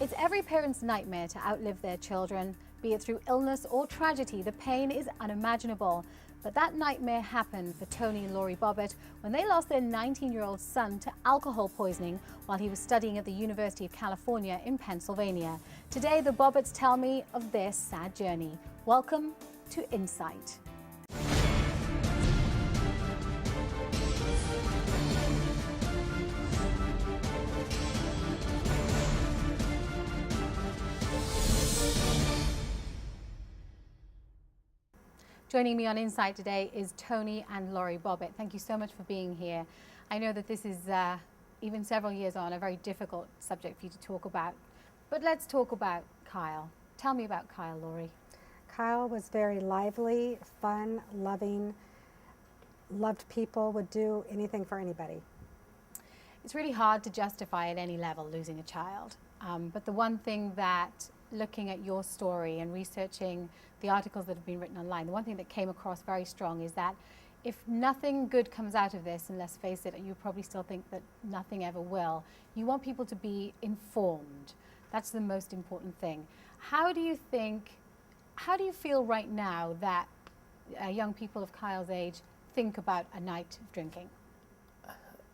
It's every parent's nightmare to outlive their children. Be it through illness or tragedy, the pain is unimaginable. But that nightmare happened for Tony and Lori Bobbitt when they lost their 19-year-old son to alcohol poisoning while he was studying at the University of California in Pennsylvania. Today, the Bobbitts tell me of their sad journey. Welcome to Insight. Joining me on Insight today is Tony and Lori Bobbitt. Thank you so much for being here. I know that this is, even several years on, a very difficult subject for you to talk about. But let's talk about Kyle. Tell me about Kyle, Lori. Kyle was very lively, fun, loving, loved people, would do anything for anybody. It's really hard to justify at any level losing a child. But the one thing that, looking at your story and researching the articles that have been written online, the one thing that came across very strong is that if nothing good comes out of this, and let's face it, you probably still think that nothing ever will, you want people to be informed. That's the most important thing. How do you feel right now that young people of Kyle's age think about a night of drinking?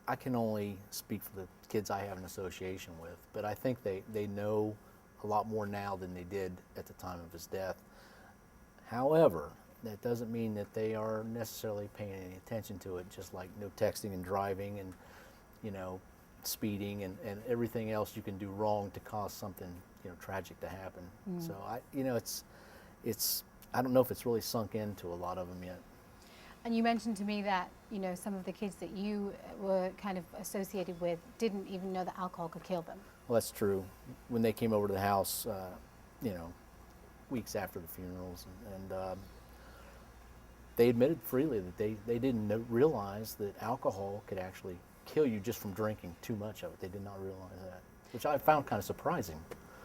I can only speak for the kids I have an association with, but I think they know a lot more now than they did at the time of his death. However, that doesn't mean that they are necessarily paying any attention to it, just like no texting and driving and, you know, speeding and everything else you can do wrong to cause something, you know, tragic to happen. So it's I don't know if it's really sunk into a lot of them yet. And you mentioned to me that, you know, some of the kids that you were kind of associated with didn't even know that alcohol could kill them. Well, that's true. When they came over to the house, you know, weeks after the funerals, and they admitted freely that they didn't realize that alcohol could actually kill you just from drinking too much of it. They did not realize that, which I found kind of surprising.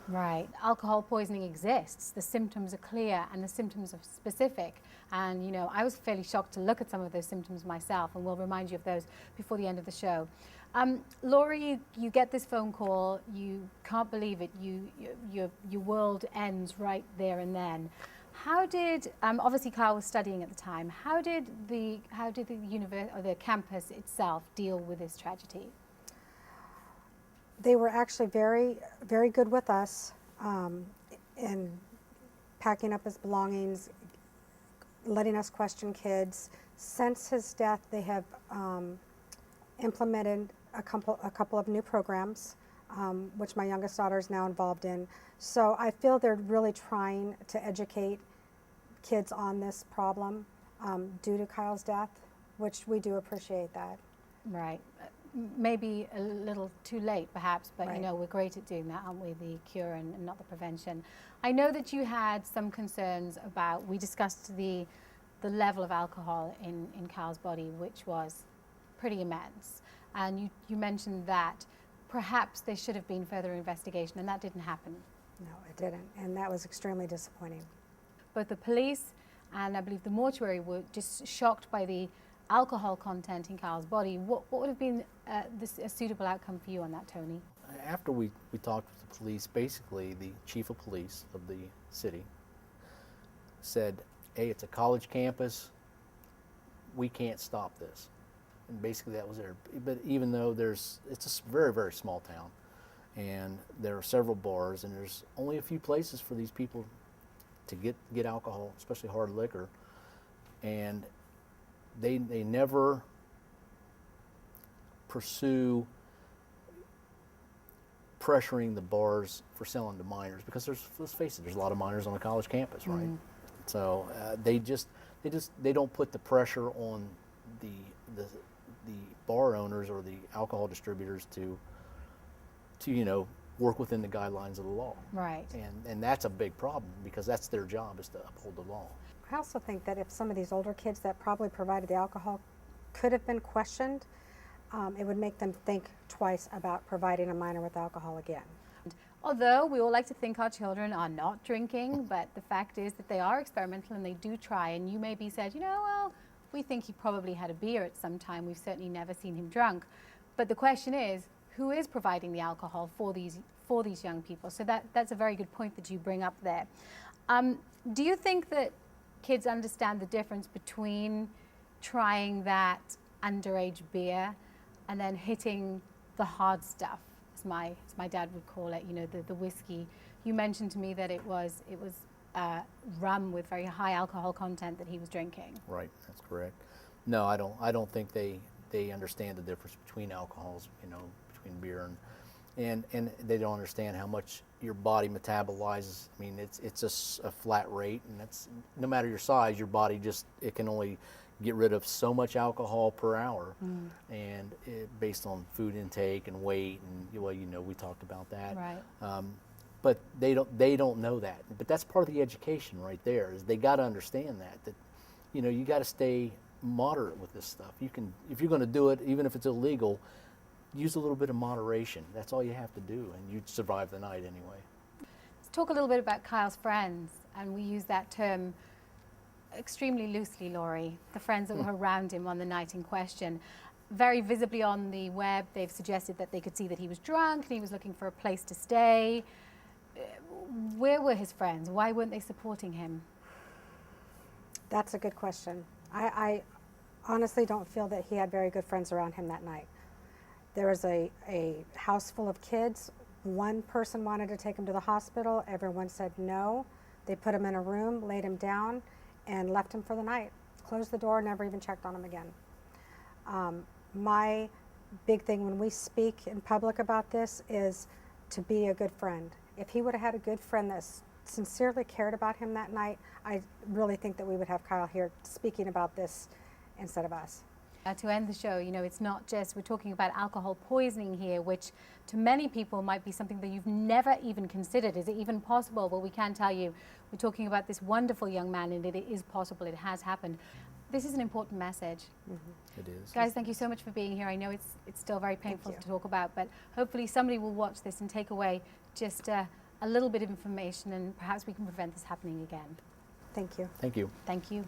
Right. Alcohol poisoning exists. The symptoms are clear and the symptoms are specific. And, you know, I was fairly shocked to look at some of those symptoms myself, and we'll remind you of those before the end of the show. Lori, you get this phone call, you can't believe it, your world ends right there and then. How did, obviously Kyle was studying at the time, how did the the campus itself deal with this tragedy? They were actually very, very good with us in packing up his belongings, letting us question kids. Since his death, they have implemented a couple of new programs, which my youngest daughter is now involved in. So I feel they're really trying to educate kids on this problem due to Kyle's death, which we do appreciate that. Right. Maybe a little too late, perhaps, but Right. you know, we're great at doing that, aren't we? The cure and not the prevention. I know that you had some concerns about, we discussed the level of alcohol in Kyle's body, which was pretty immense. And you mentioned that perhaps there should have been further investigation, and that didn't happen. No, it didn't, and that was extremely disappointing. Both the police and I believe the mortuary were just shocked by the alcohol content in Kyle's body. What would have been a suitable outcome for you on that, Tony? After we talked with the police, basically the chief of police of the city said, hey, it's a college campus, we can't stop this. And basically that was there. But even though it's a very, very small town, and there are several bars, and there's only a few places for these people to get alcohol, especially hard liquor, and they never pursue pressuring the bars for selling to minors, because let's face it, there's a lot of minors on a college campus, right? So they don't put the pressure on the bar owners or the alcohol distributors to you know, work within the guidelines of the law. Right. And that's a big problem, because that's their job, is to uphold the law. I also think that if some of these older kids that probably provided the alcohol could have been questioned, it would make them think twice about providing a minor with alcohol again. Although we all like to think our children are not drinking, but the fact is that they are experimental and they do try. And you maybe said, you know, well, we think he probably had a beer at some time. We've certainly never seen him drunk. But the question is, who is providing the alcohol for these for these young people. So that's a very good point that you bring up there. Do you think that kids understand the difference between trying that underage beer and then hitting the hard stuff, as my dad would call it, you know, the whiskey? You mentioned to me that it was rum with very high alcohol content that he was drinking. Right, that's correct. No, I don't think they understand the difference between alcohols, you know, between beer and they don't understand how much your body metabolizes. I mean, it's just a flat rate, and that's, no matter your size, your body it can only get rid of so much alcohol per hour, and based on food intake and weight, and well, you know, we talked about that. Right. But they don't know that. But that's part of the education right there. Is they got to understand that you know, you got to stay moderate with this stuff. You can, if you're going to do it, even if it's illegal, use a little bit of moderation. That's all you have to do, and you'd survive the night anyway. Let's talk a little bit about Kyle's friends, and we use that term extremely loosely, Laurie. The friends that were around him on the night in question. Very visibly on the web, they've suggested that they could see that he was drunk and he was looking for a place to stay. Where were his friends? Why weren't they supporting him? That's a good question. I honestly don't feel that he had very good friends around him that night. There was a house full of kids. One person wanted to take him to the hospital. Everyone said no. They put him in a room, laid him down, and left him for the night. Closed the door, never even checked on him again. My big thing when we speak in public about this is to be a good friend. If he would have had a good friend that sincerely cared about him that night, I really think that we would have Kyle here speaking about this instead of us. To end the show, you know, it's not just, we're talking about alcohol poisoning here, which to many people might be something that you've never even considered. Is it even possible? Well, we can tell you, we're talking about this wonderful young man, and it is possible, it has happened. This is an important message. It is. Guys, thank you so much for being here. I know it's still very painful to talk about, but hopefully somebody will watch this and take away just a little bit of information, and perhaps we can prevent this happening again. Thank you. Thank you. Thank you.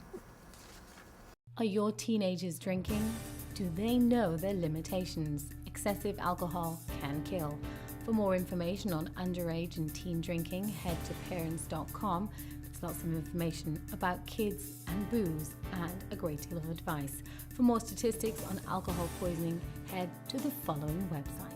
Are your teenagers drinking? Do they know their limitations? Excessive alcohol can kill. For more information on underage and teen drinking, head to parents.com. There's lots of information about kids and booze and a great deal of advice. For more statistics on alcohol poisoning, head to the following website.